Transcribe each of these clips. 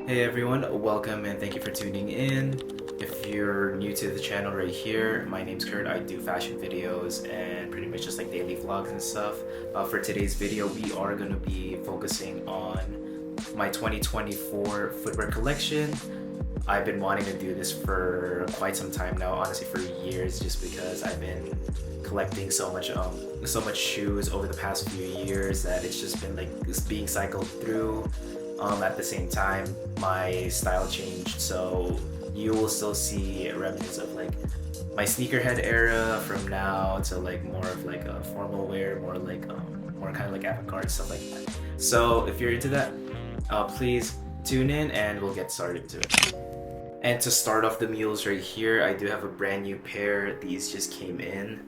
Hey everyone, welcome and thank you for tuning in. If you're new to the channel right here, my name's Kurt. I do fashion videos and pretty much just like daily vlogs and stuff. For today's video, we are going to be focusing on my 2024 footwear collection. I've been wanting to do this for quite some time now, honestly for years, just because I've been collecting so much shoes over the past few years that it's just been like being cycled through. At the same time, my style changed, so you will still see remnants of like my sneakerhead era from now to like more of like a formal wear, more kind of like avant-garde stuff like that. So if you're into that, please tune in and we'll get started to it. And to start off the mules right here, I do have a brand new pair. These just came in.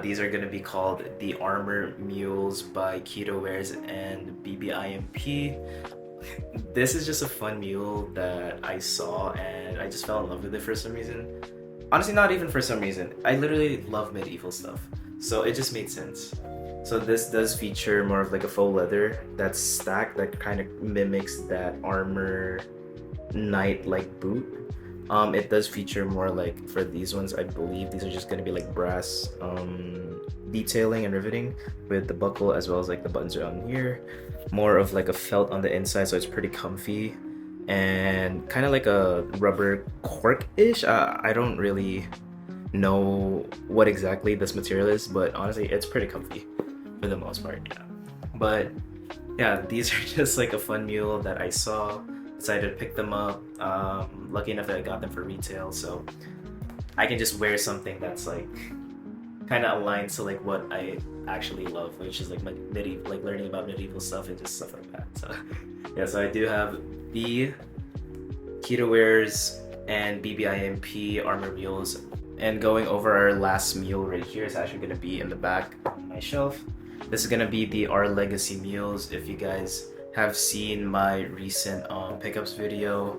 These are gonna be called the Armor Mules by Keto Wears and BBIMP. This is just a fun mule that I saw and I just fell in love with it for some reason. Honestly, not even for some reason. I literally love medieval stuff, so it just made sense. So this does feature more of like a faux leather that's stacked that kind of mimics that armor knight like boot. It does feature more like for these ones, I believe these are just going to be like brass detailing and riveting with the buckle as well as like the buttons around here. More of like a felt on the inside, so it's pretty comfy and kind of like a rubber cork-ish. I don't really know what exactly this material is, but honestly it's pretty comfy for the most part. Yeah, but yeah, these are just like a fun mule that I saw, decided to pick them up. Lucky enough that I got them for retail, so I can just wear something that's like kind of aligns to like what I actually love, which is like medieval, like learning about medieval stuff and just stuff like that. So yeah, so I do have the Keto Wears and BBIMP Armor Mules, and going over our last mule right here is actually going to be in the back on my shelf. This is going to be the Our Legacy Mules. If you guys have seen my recent pickups video,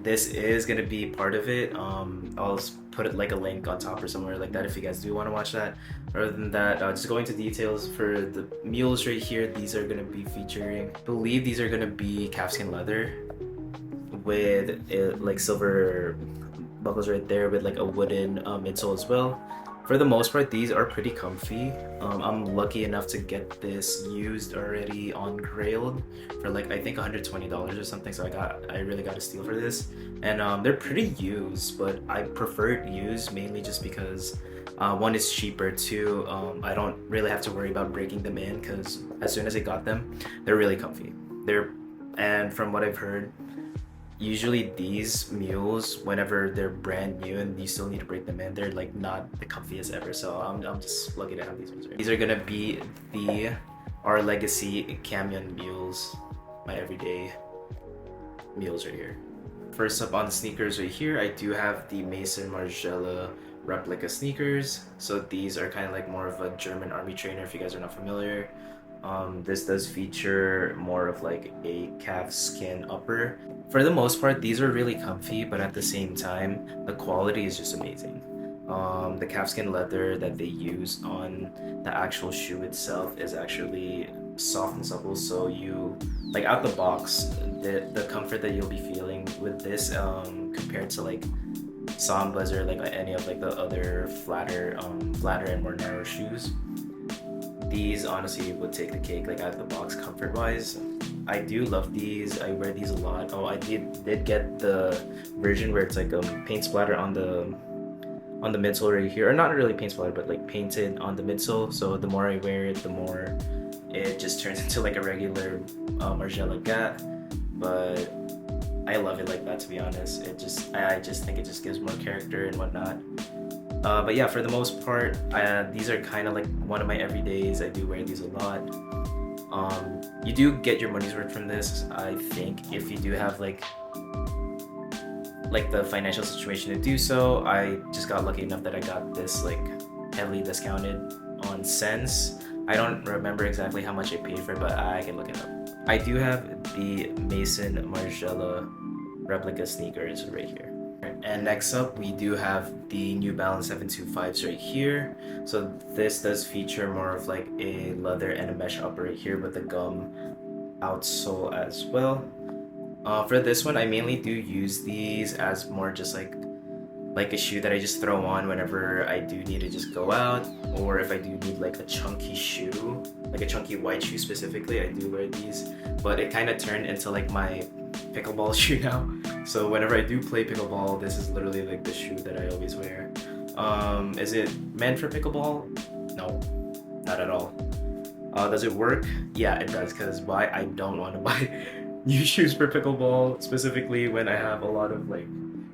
this is gonna be part of it. I'll put it like a link on top or somewhere like that if you guys do want to watch that. Other than that, just going to details for the mules right here. These are gonna be featuring, I believe these are gonna be calfskin leather with like silver buckles right there with like a wooden midsole as well. For the most part, these are pretty comfy. I'm lucky enough to get this used already on Grailed for like I think $120 or something. So I really got a steal for this, and they're pretty used, but I preferred used mainly just because one is cheaper. Two, I don't really have to worry about breaking them in because as soon as I got them, they're really comfy. And from what I've heard, usually these mules, whenever they're brand new and you still need to break them in, they're like not the comfiest ever. So I'm just lucky to have these ones. Right? These are gonna be the Our Legacy Camion Mules, my everyday mules right here. First up on the sneakers right here, I do have the Mason Margiela replica sneakers. So these are kind of like more of a German army trainer if you guys are not familiar. This does feature more of like a calf skin upper. For the most part, these are really comfy, but at the same time, the quality is just amazing. The calfskin leather that they use on the actual shoe itself is actually soft and supple, so you like out the box, the comfort that you'll be feeling with this compared to like Sambas or like any of like the other flatter and more narrow shoes, these honestly would take the cake like out of the box comfort wise. I do love these. I wear these a lot. Oh, I did get the version where it's like paint splatter on the midsole right here, or not really paint splatter but like painted on the midsole, so the more I wear it, the more it just turns into like a regular Margiela Gat. But I love it like that, to be honest. I just think it just gives more character and whatnot. But yeah, for the most part, these are kind of like one of my everydays. I do wear these a lot. You do get your money's worth from this, I think, if you do have like the financial situation to do so. I just got lucky enough that I got this like heavily discounted on Sense. I don't remember exactly how much I paid for it, but I can look it up. I do have the Mason Margiela replica sneakers right here. And next up, we do have the New Balance 725s right here. So this does feature more of like a leather and a mesh upper right here with the gum outsole as well. For this one, I mainly do use these as more just like a shoe that I just throw on whenever I do need to just go out, or if I do need like a chunky shoe, like a chunky white shoe specifically, I do wear these. But it kind of turned into like my pickleball shoe now. So whenever I do play pickleball, this is literally like the shoe that I always wear. Is it meant for pickleball? No, not at all. Does it work? Yeah, it does, because why? I don't want to buy new shoes for pickleball, specifically when I have a lot of like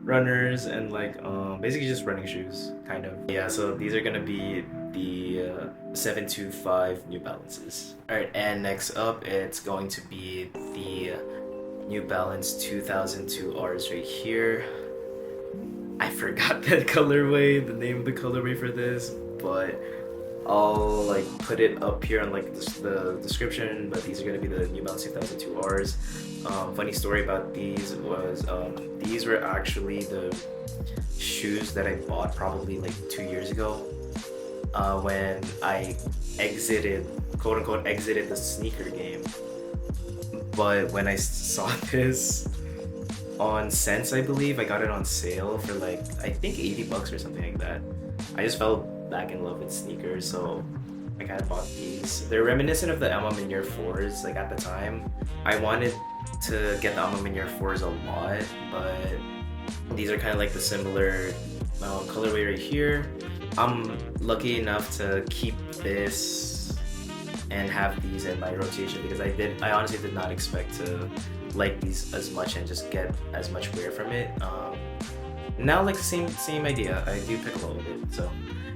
runners and like basically just running shoes, kind of. Yeah, so these are gonna be the 725 New Balances. Alright, and next up it's going to be the New Balance 2002 Rs right here. I forgot that colorway, the name of the colorway for this, but I'll like put it up here on like the description. But these are gonna be the New Balance 2002 Rs. Funny story about these was these were actually the shoes that I bought probably like 2 years ago when I exited, quote unquote, exited the sneaker game. But when I saw this on Sense, I believe I got it on sale for like I think $80 or something like that. I just fell back in love with sneakers, so I kind of bought these. They're reminiscent of the Emma Minier 4s. Like at the time, I wanted to get the Emma Minier 4s a lot, but these are kind of like the similar colorway right here. I'm lucky enough to keep this and have these in my rotation because I honestly did not expect to like these as much and just get as much wear from it. Now like the same idea, I do pick a little bit. So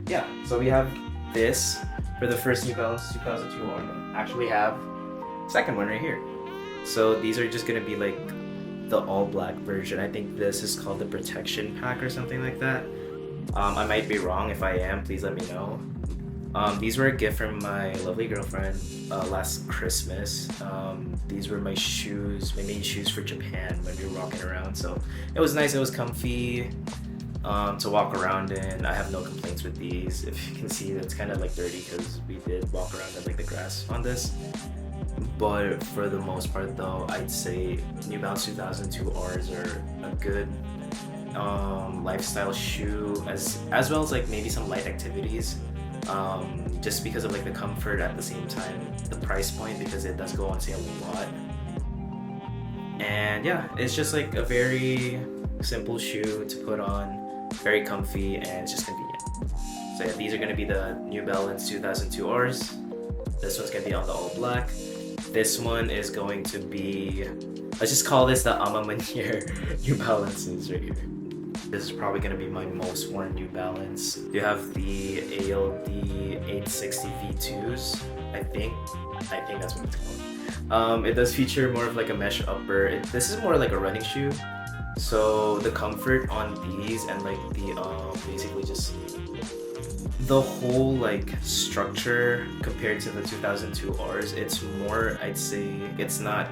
yeah, so we have this for the first New Balance 2002 one. Actually have second one right here. So these are just gonna be like the all black version. I think this is called the protection pack or something like that. I might be wrong. If I am, please let me know. These were a gift from my lovely girlfriend last Christmas. These were my shoes, my main shoes for Japan when we were walking around. So it was nice, it was comfy to walk around in. I have no complaints with these. If you can see, it's kind of like dirty because we did walk around in like the grass on this. But for the most part though, I'd say New Balance 2002 Rs are a good lifestyle shoe as well as like maybe some light activities. Just because of like the comfort, at the same time the price point, because it does go on sale a lot. And yeah, it's just like a very simple shoe to put on, very comfy, and it's just convenient. So yeah, these are going to be the New Balance 2002 Rs. This one's going to be on the all black. This one is going to be, let's just call this the Emma Minier New Balances right here. This is probably going to be my most worn New Balance. You have the ALD 860 V2s, I think that's what it's called. It does feature more of like a mesh upper. This is more like a running shoe. So the comfort on these and like the basically just the whole like structure compared to the 2002 Rs, it's more, I'd say, it's not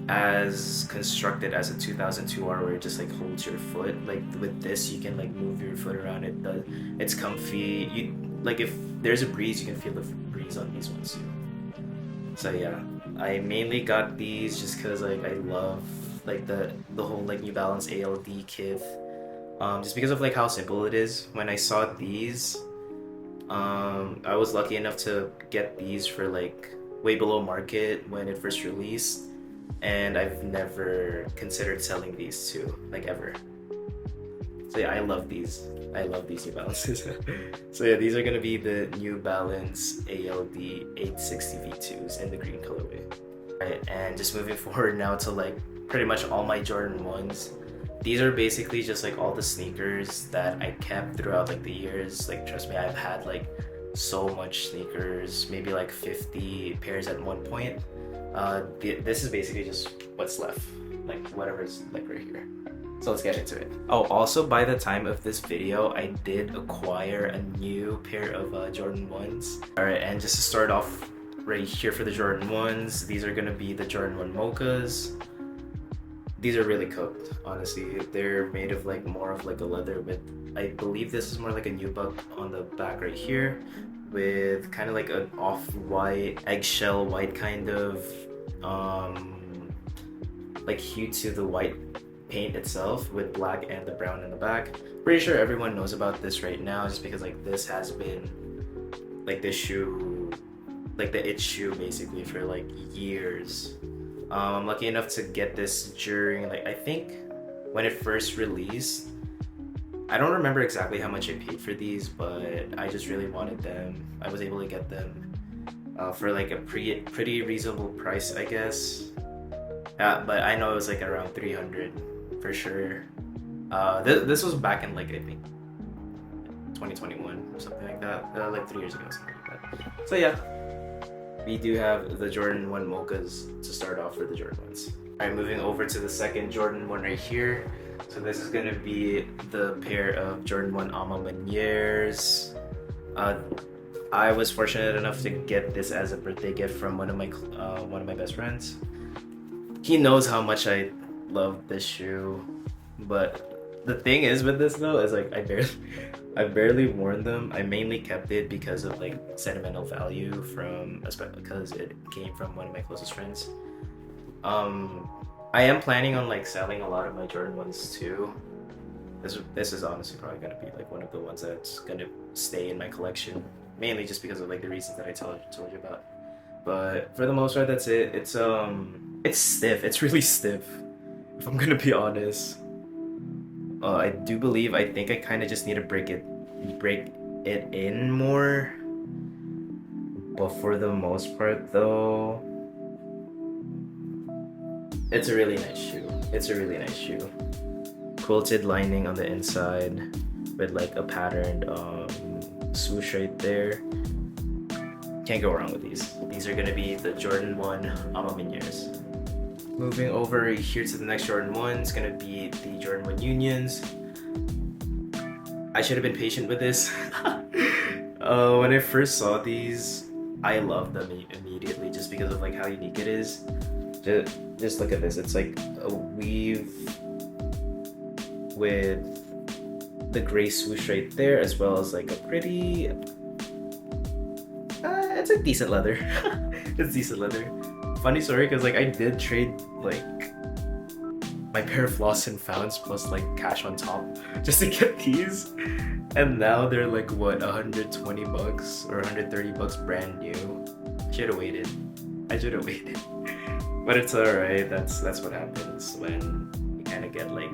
as constructed as a 2002 R where it just like holds your foot. Like with this, you can like move your foot around. It's comfy. You like, if there's a breeze, you can feel the breeze on these ones too. So yeah, I mainly got these just because like I love like the whole like New Balance ALD kit. Just because of like how simple it is. When I saw these, I was lucky enough to get these for like way below market when it first released. And I've never considered selling these too, like ever. So yeah, I love these New Balances. So yeah, these are gonna be the New Balance ALD 860 V2s in the green colorway. Right, and just moving forward now to like pretty much all my Jordan 1s. These are basically just like all the sneakers that I kept throughout like the years. Like trust me, I've had like so much sneakers, maybe like 50 pairs at one point. This is basically just what's left, like whatever's like right here. So let's get into it. Oh, also by the time of this video, I did acquire a new pair of Jordan 1s. Alright, and just to start off right here for the Jordan 1s, these are gonna be the Jordan 1 mochas. These are really cooked, honestly. They're made of like more of like a leather, but I believe this is more like a nubuck on the back right here, with kind of like an off-white, eggshell white kind of like hue to the white paint itself with black and the brown in the back. Pretty sure everyone knows about this right now, just because like this has been like this shoe, like the it shoe basically for like years. I'm lucky enough to get this during like, I think when it first released. I don't remember exactly how much I paid for these, but I just really wanted them. I was able to get them for like a pretty reasonable price, I guess. But I know it was like around 300 for sure. This was back in like, I think 2021 or something like that, like 3 years ago, something like that. So yeah, we do have the Jordan 1 mochas to start off for the Jordan 1s. Alright, moving over to the second Jordan 1 right here. So this is gonna be the pair of Jordan 1 Homme. I was fortunate enough to get this as a birthday gift from one of my best friends. He knows how much I love this shoe, but the thing is with this though is like I've barely worn them. I mainly kept it because of like sentimental value because it came from one of my closest friends. I am planning on like selling a lot of my Jordan 1s too. This is honestly probably gonna be like one of the ones that's gonna stay in my collection, mainly just because of like the reasons that I told you about. But for the most part, that's it. It's stiff. It's really stiff, if I'm gonna be honest. I think I kind of just need to break it in more. But for the most part though, it's a really nice shoe. Quilted lining on the inside with like a patterned swoosh right there. Can't go wrong with these. These are gonna be the Jordan 1 Homme. Moving over here to the next Jordan 1, it's gonna be the Jordan 1 Unions. I should have been patient with this. When I first saw these, I loved them immediately just because of like how unique it is. Just look at this. It's like a weave with the gray swoosh right there, as well as like a pretty it's like decent leather. It's decent leather. Funny story, because like I did trade like my pair of lost and founds plus like cash on top just to get these, and now they're like what, $120 or $130 brand new. I should have waited. But it's alright. That's what happens when you kind of get like,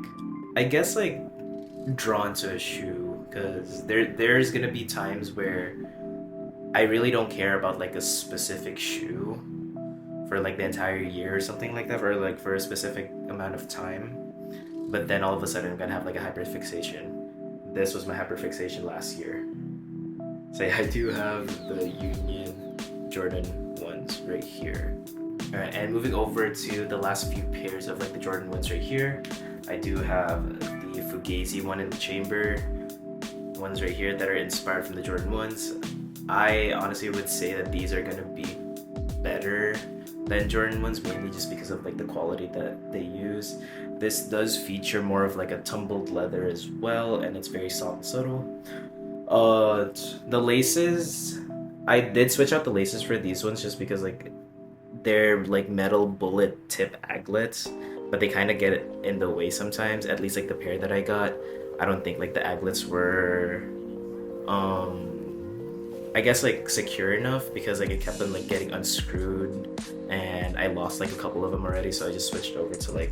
I guess like drawn to a shoe, because there's gonna be times where I really don't care about like a specific shoe for like the entire year or something like that, or like for a specific amount of time, but then all of a sudden I'm gonna have like a hyperfixation. This was my hyperfixation last year. So yeah, I do have the Union Jordan 1s right here. Alright, and moving over to the last few pairs of like the Jordan 1s right here, I do have the Fugazi one in the chamber, ones right here that are inspired from the Jordan 1s. I honestly would say that these are gonna be better than Jordan 1s, mainly just because of like the quality that they use. This does feature more of like a tumbled leather as well, and it's very soft and subtle. The laces, I did switch out the laces for these ones just because like they're like metal bullet tip aglets, but they kind of get in the way sometimes. At least like the pair that I got, I don't think like the aglets were I guess like secure enough, because like it kept them like getting unscrewed, and I lost like a couple of them already, so I just switched over to like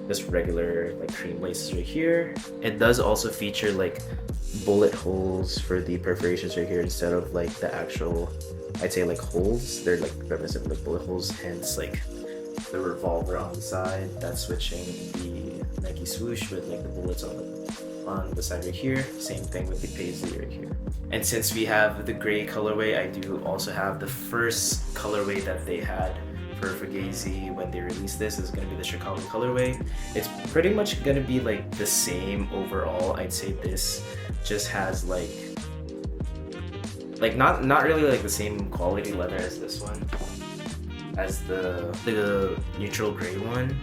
just regular like cream laces right here. It does also feature like bullet holes for the perforations right here instead of like the actual, I'd say like holes. They're like reminiscent of like bullet holes, hence like the revolver on the side. That's switching the Nike swoosh with like the bullets on the side right here. Same thing with the paisley right here. And since we have the gray colorway, I do also have the first colorway that they had for Fugazi when they released this. Is going to be the Chicago colorway. It's pretty much going to be like the same overall. I'd say this just has like not really like the same quality leather as this one, as the neutral gray one,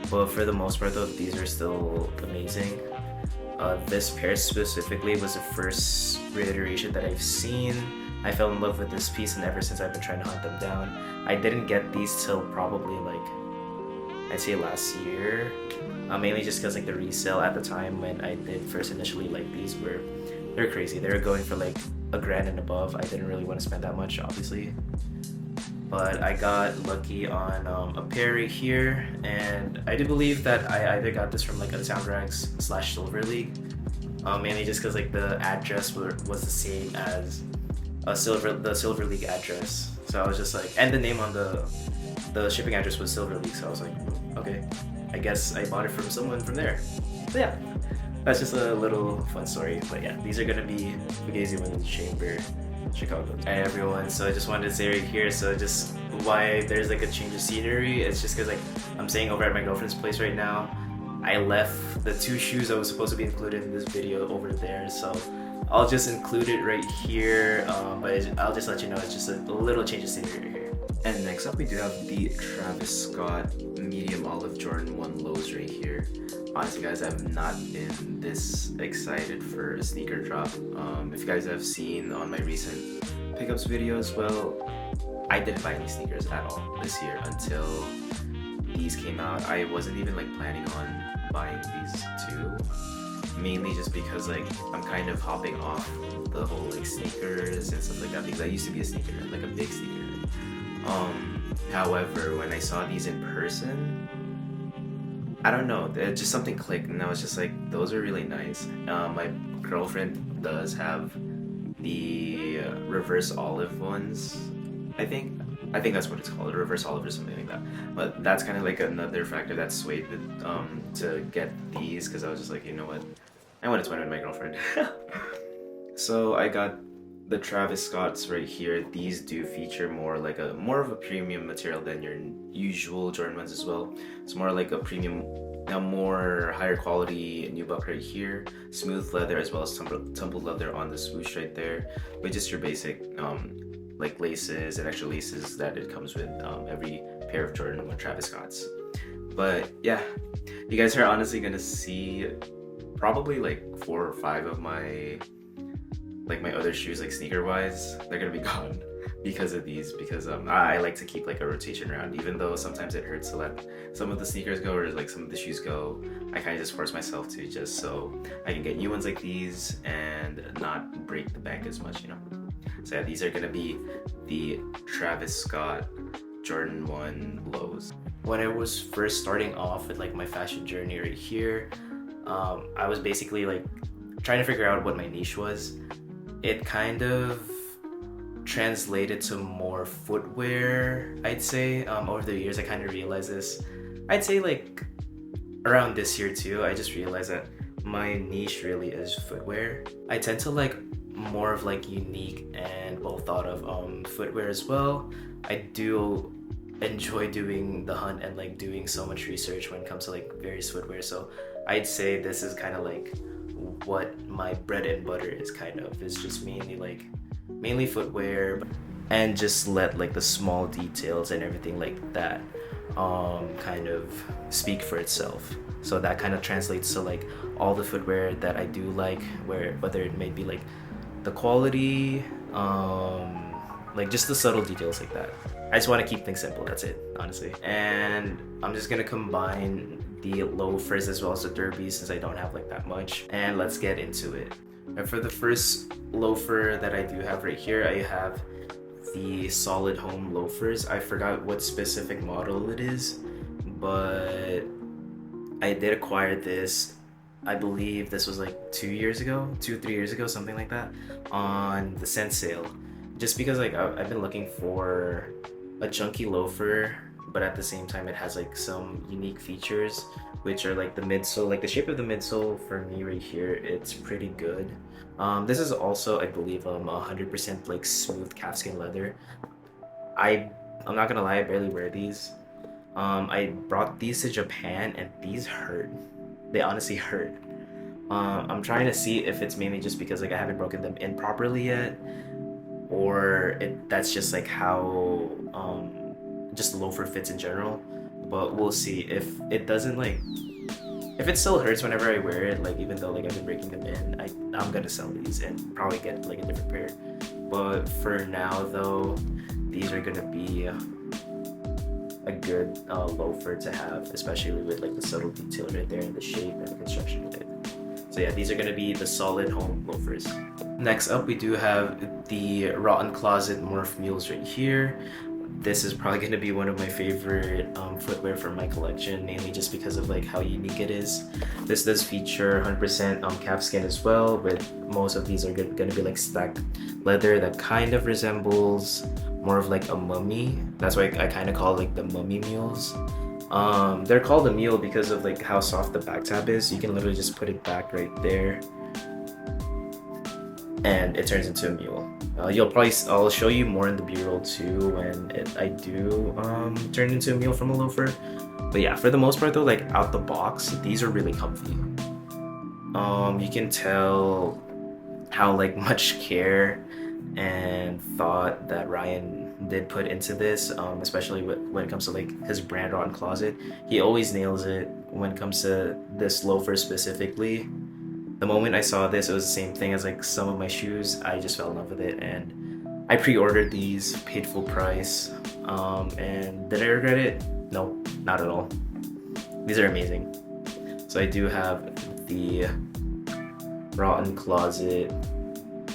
but for the most part though, these are still amazing. This pair specifically was the first reiteration that I've seen. I fell in love with this piece, and ever since I've been trying to hunt them down. I didn't get these till probably like, I'd say last year. Mainly just because like the resale at the time when I did first initially like these they're crazy. They were going for like $1,000 and above. I didn't really want to spend that much, obviously. But I got lucky on a pair right here, and I do believe that I either got this from like a Soundrags/Silver League, mainly just because like the address was the same as the Silver League address. So I was just like, and the name on the shipping address was Silver League, so I was like, okay, I guess I bought it from someone from there. So yeah, that's just a little fun story. But yeah, these are gonna be Fugazi Women's Chamber, Chicago. Hey everyone, so I just wanted to say right here, so just why there's like a change of scenery, it's just because like I'm staying over at my girlfriend's place right now. I left the 2 shoes that was supposed to be included in this video over there, so I'll just include it right here, but I'll just let you know it's just a little change of scenery right here. And next up we do have the Travis Scott medium olive Jordan 1 lows right here. Honestly guys, I've not been this excited for a sneaker drop. If you guys have seen on my recent pickups videos, well, I didn't buy any sneakers at all this year until these came out. I wasn't even like planning on buying these too, mainly just because like I'm kind of hopping off the whole like sneakers and stuff like that, because I used to be a sneaker, like a big sneaker. However, when I saw these in person, I don't know, just something clicked, and I was just like, those are really nice. My girlfriend does have the reverse olive ones, I think that's what it's called, reverse olive or something like that. But that's kind of like another factor that swayed to get these, because I was just like, you know what, I want to twin with my girlfriend. So I got the Travis Scotts right here. These do feature more of a premium material than your usual Jordan ones as well. It's more like a premium, more higher quality nubuck right here, smooth leather as well as tumbled leather on the swoosh right there, with just your basic like laces and extra laces that it comes with every pair of Jordan 1 Travis Scotts. But yeah, you guys are honestly gonna see probably like 4 or 5 of my other shoes, like sneaker wise, they're gonna be gone because of these, because I like to keep like a rotation around, even though sometimes it hurts to let some of the sneakers go or like some of the shoes go. I kind of just force myself to, just so I can get new ones like these and not break the bank as much, you know. So yeah, these are gonna be the Travis Scott Jordan 1 lows. When I was first starting off with like my fashion journey right here, I was basically like trying to figure out what my niche was. It kind of translated to more footwear, I'd say. Over the years, I kind of realized this. I'd say like around this year too, I just realized that my niche really is footwear. I tend to like more of like unique and well thought of footwear as well. I do enjoy doing the hunt and like doing so much research when it comes to like various footwear. So I'd say this is kind of like what my bread and butter is kind of. It's just mainly footwear, and just let like the small details and everything like that kind of speak for itself. So that kind of translates to like all the footwear that I do like, whether it may be like the quality, like just the subtle details like that. I just want to keep things simple, that's it, honestly. And I'm just gonna combine the loafers as well as the derbies, since I don't have like that much, and let's get into it. And for the first loafer that I do have right here, I have the solid Homme loafers. I forgot what specific model it is, but I did acquire this, I believe this was like 3 years ago, something like that, on the scent sale. Just because like I've been looking for a chunky loafer, but at the same time it has like some unique features, which are like the midsole, like the shape of the midsole for me right here, it's pretty good. This is also, I believe, 100% like smooth calfskin leather. I'm not gonna lie, I barely wear these. I brought these to Japan and these hurt. They honestly hurt. I'm trying to see if it's mainly just because like I haven't broken them in properly yet, or that's just like how just the loafer fits in general. But we'll see. If it doesn't like, if it still hurts whenever I wear it, like even though like I've been breaking them in, I'm gonna sell these and probably get like a different pair. But for now though, these are gonna be a good loafer to have, especially with like the subtle detail right there in the shape and the construction of it. So yeah, these are going to be the solid Homme loafers. Next up, we do have the Rotten Closet Morph Mules right here. This is probably going to be one of my favorite footwear from my collection, mainly just because of like how unique it is. This does feature 100% calfskin as well, but most of these are going to be like stacked leather that kind of resembles more of like a mummy. That's why I kind of call it like the mummy mules. They're called a mule because of like how soft the back tab is. You can literally just put it back right there and it turns into a mule. I'll show you more in the b-roll too when I do turn into a mule from a loafer. But yeah, for the most part though, like out the box, these are really comfy. You can tell how like much care and thought that Ryan did put into this, especially when it comes to like his brand Rotten Closet. He always nails it when it comes to this loafer specifically. The moment I saw this, it was the same thing as like some of my shoes. I just fell in love with it and I pre-ordered these, paid full price. And did I regret it? No, not at all. These are amazing. So I do have the Rotten Closet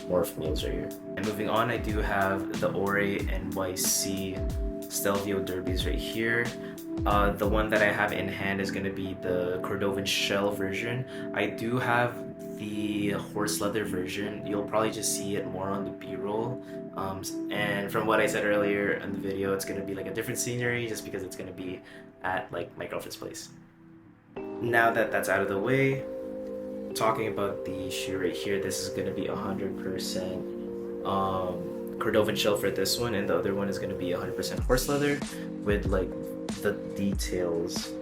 Morph Mules right here. And moving on, I do have the Oree NYC Stelvio derbies right here. The one that I have in hand is going to be the Cordovan shell version. I do have the horse leather version. You'll probably just see it more on the b-roll. And from what I said earlier in the video, it's going to be like a different scenery just because it's going to be at like my girlfriend's place. Now that that's out of the way, talking about the shoe right here, this is going to be 100% Cordovan shell for this one, and the other one is going to be 100% horse leather with like the details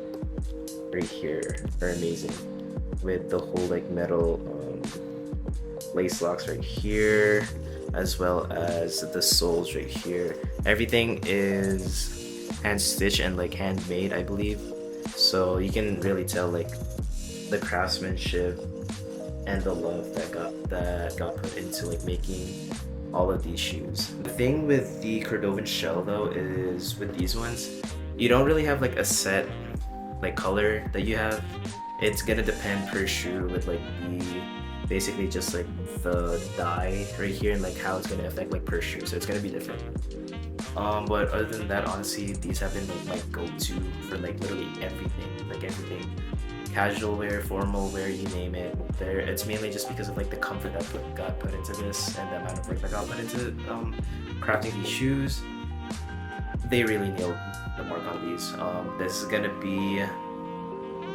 right here are amazing with the whole like metal lace locks right here, as well as the soles right here. Everything is hand stitched and like handmade, I believe, so you can really tell like the craftsmanship and the love that got put into like making all of these shoes. The thing with the Cordovan shell though is with these ones, you don't really have like a set like color that you have. It's gonna depend per shoe with like the basically just like the dye right here and like how it's gonna affect like per shoe, so it's gonna be different. But other than that, honestly, these have been like my go-to for like literally everything, casual wear, formal wear, you name it. It's mainly just because of like the comfort that got put into this and the amount of work that got put into crafting these shoes. They really nailed the mark on these. This is gonna be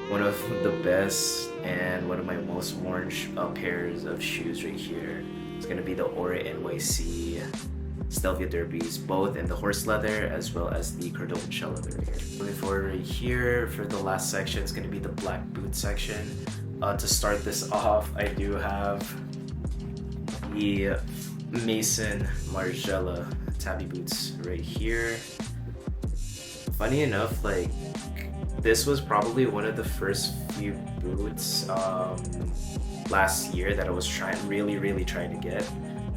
one of the best and one of my most worn pairs of shoes right here. It's gonna be the Oree NYC Stelvio derbies, both in the horse leather as well as the Cordovan shell leather right here. Moving forward right here, for the last section, it's gonna be the black boot section. To start this off, I do have the Mason Margiela Tabi boots right here. Funny enough, like this was probably one of the first few boots last year that I was really trying to get.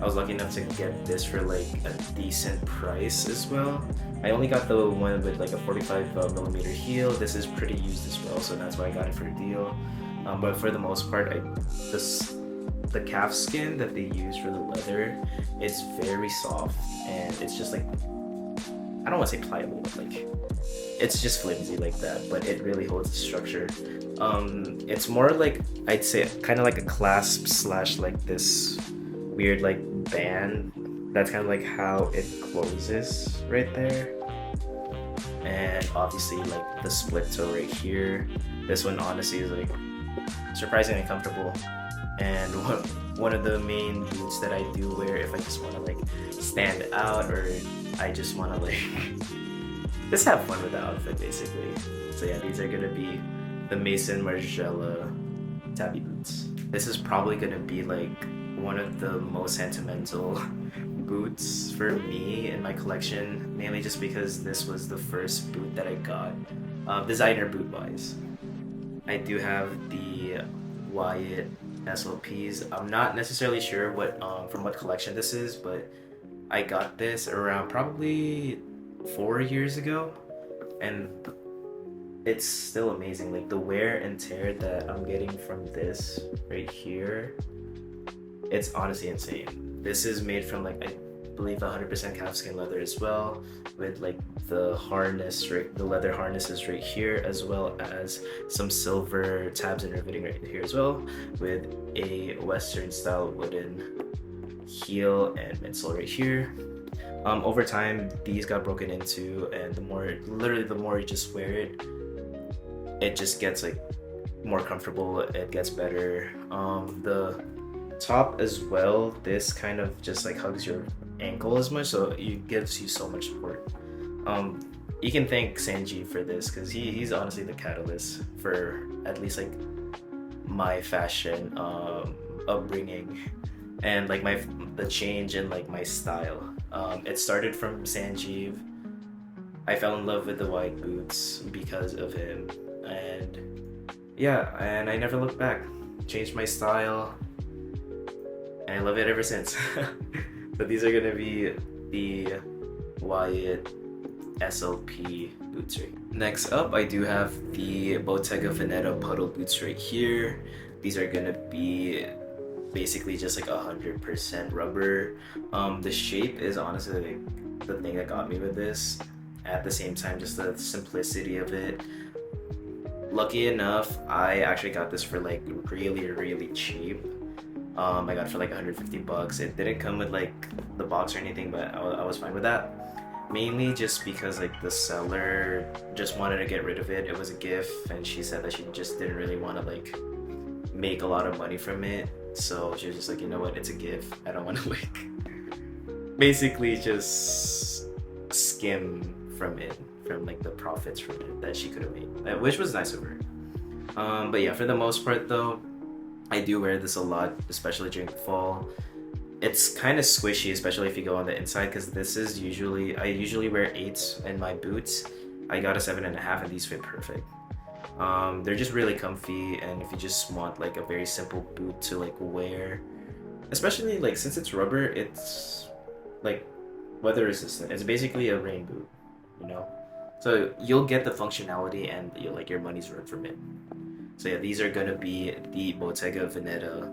I was lucky enough to get this for like a decent price as well. I only got the one with like a 45mm heel. This is pretty used as well, so that's why I got it for a deal. But for the most part, the calf skin that they use for the leather is very soft, and it's just like, I don't want to say pliable, but like it's just flimsy like that, but it really holds the structure. It's more like, I'd say kind of like a clasp slash like this weird like band. That's kind of like how it closes right there. And obviously like the split toe right here. This one honestly is like surprisingly comfortable, and one of the main boots that I do wear if I just want to like stand out, or I just want to like just have fun with the outfit basically. So yeah, these are gonna be the Mason Margiela Tabi boots. This is probably gonna be like one of the most sentimental boots for me in my collection, mainly just because this was the first boot that I got, designer boot wise. I do have the Wyatt SLPs. I'm not necessarily sure what from what collection this is, but I got this around probably 4 years ago, and it's still amazing. Like the wear and tear that I'm getting from this right here, it's honestly insane. This is made from like, I believe 100% calfskin leather as well, with like the harness, right, the leather harnesses right here, as well as some silver tabs and riveting right here as well, with a Western style wooden heel and midsole right here. Over time, these got broken into, and the more, literally the more you just wear it, it just gets like more comfortable, it gets better. The top as well, this kind of just like hugs your ankle as much, so it gives you so much support. You can thank Sanjeev for this, because he's honestly the catalyst for at least like my fashion upbringing, and like the change in like my style. It started from Sanjeev. I fell in love with the wide boots because of him, and yeah, and I never looked back. Changed my style, and I love it ever since. But these are gonna be the Wyatt SLP boots right. Next up, I do have the Bottega Veneta puddle boots right here. These are gonna be basically just like 100% rubber. The shape is honestly like the thing that got me with this. At the same time, just the simplicity of it. Lucky enough, I actually got this for like really cheap. I got it for like 150 bucks. It didn't come with like the box or anything, but I was fine with that. Mainly just because like the seller just wanted to get rid of it. It was a gift, and she said that she just didn't really want to like make a lot of money from it. So she was just like, you know what, it's a gift. I don't want to like basically just skim from it, from like the profits from it that she could have made, which was nice of her. But yeah, for the most part though, I do wear this a lot, especially during the fall. It's kind of squishy, especially if you go on the inside, because this is I usually wear 8s in my boots. I got a 7.5, and these fit perfect. They're just really comfy, and if you just want like a very simple boot to like wear, especially like since it's rubber, it's like weather resistant. It's basically a rain boot, you know? So you'll get the functionality, and your money's worth from it. So yeah, these are gonna be the Bottega Veneta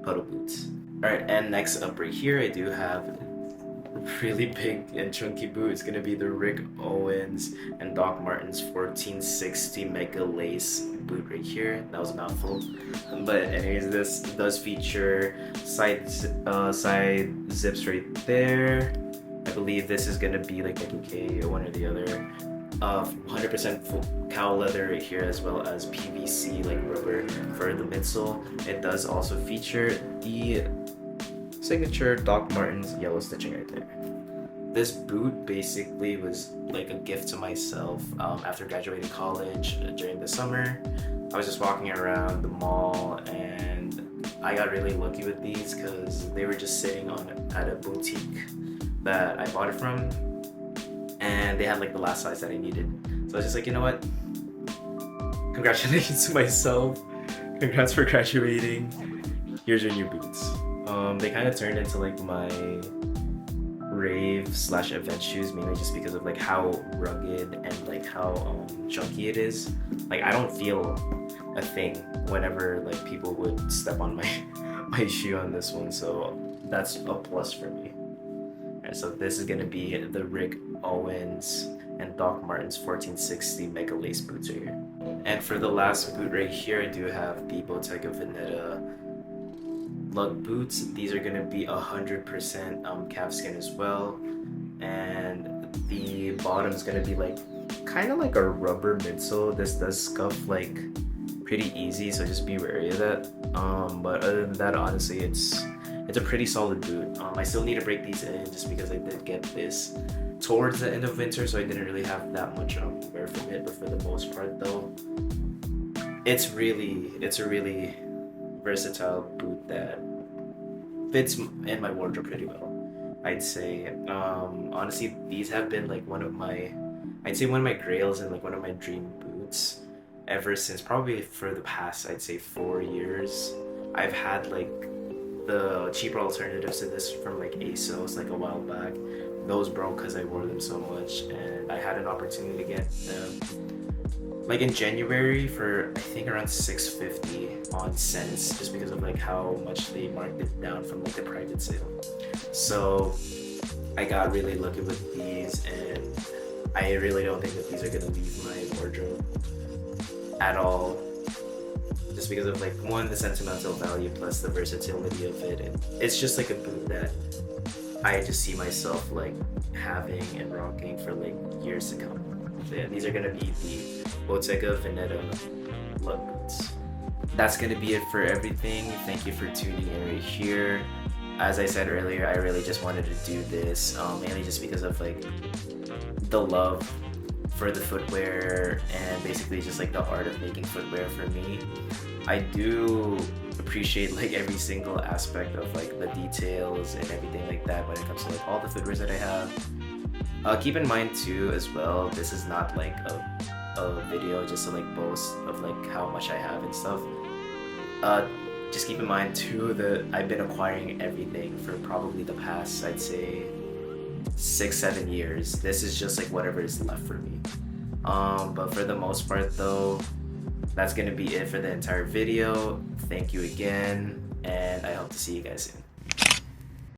puddle boots. Alright, and next up right here, I do have a really big and chunky boot. It's gonna be the Rick Owens and Doc Martens 1460 Mega Lace boot right here. That was a mouthful. But anyways, this does feature side zips right there. I believe this is gonna be like a bouquet or one or the other. 100% full cow leather right here, as well as PVC like rubber for the midsole. It does also feature the signature Doc Martens yellow stitching right there. This boot basically was like a gift to myself after graduating college during the summer. I was just walking around the mall, and I got really lucky with these because they were just sitting at a boutique that I bought it from, and they had like the last size that I needed. So I was just like, you know what? Congratulations to myself. Congrats for graduating. Here's your new boots. They kind of turned into like my rave/event shoes, mainly just because of like how rugged and like how chunky it is. Like I don't feel a thing whenever like people would step on my shoe on this one, so that's a plus for me. Alright, so this is gonna be the Rick Owens and Doc Martens 1460 Mega Lace boots right here. And for the last boot right here, I do have the Bottega Veneta lug boots. These are gonna be 100% calfskin as well, and the bottom is gonna be like kind of like a rubber midsole. This does scuff like pretty easy, so just be wary of that. But other than that, honestly, it's a pretty solid boot. I still need to break these in just because I did get this towards the end of winter, so I didn't really have that much wear from it. But for the most part though, it's a really versatile boot that fits in my wardrobe pretty well, I'd say. Honestly, these have been like one of my grails and like one of my dream boots ever since probably for the past, I'd say, 4 years. I've had like the cheaper alternatives to this from like ASOS like a while back, those broke because I wore them so much, and I had an opportunity to get them like in January for I think around $650 on cents, just because of like how much they marked it down from like the private sale. So I got really lucky with these, and I really don't think that these are gonna leave my wardrobe at all, just because of like, one, the sentimental value plus the versatility of it, and it's just like a boot that I just see myself like having and rocking for like years to come. So yeah, these are gonna be the Bottega Veneta lug boots. That's gonna be it for everything. Thank you for tuning in right here. As I said earlier, I really just wanted to do this mainly just because of like the love for the footwear and basically just like the art of making footwear for me. I do appreciate like every single aspect of like the details and everything like that when it comes to like all the footwears that I have. Keep in mind too as well, this is not like a video just to like boast of like how much I have and stuff. Just keep in mind too that I've been acquiring everything for probably the past, I'd say 6-7 years. This is just like whatever is left for me. But for the most part though, that's gonna be it for the entire video. Thank you again, and I hope to see you guys soon.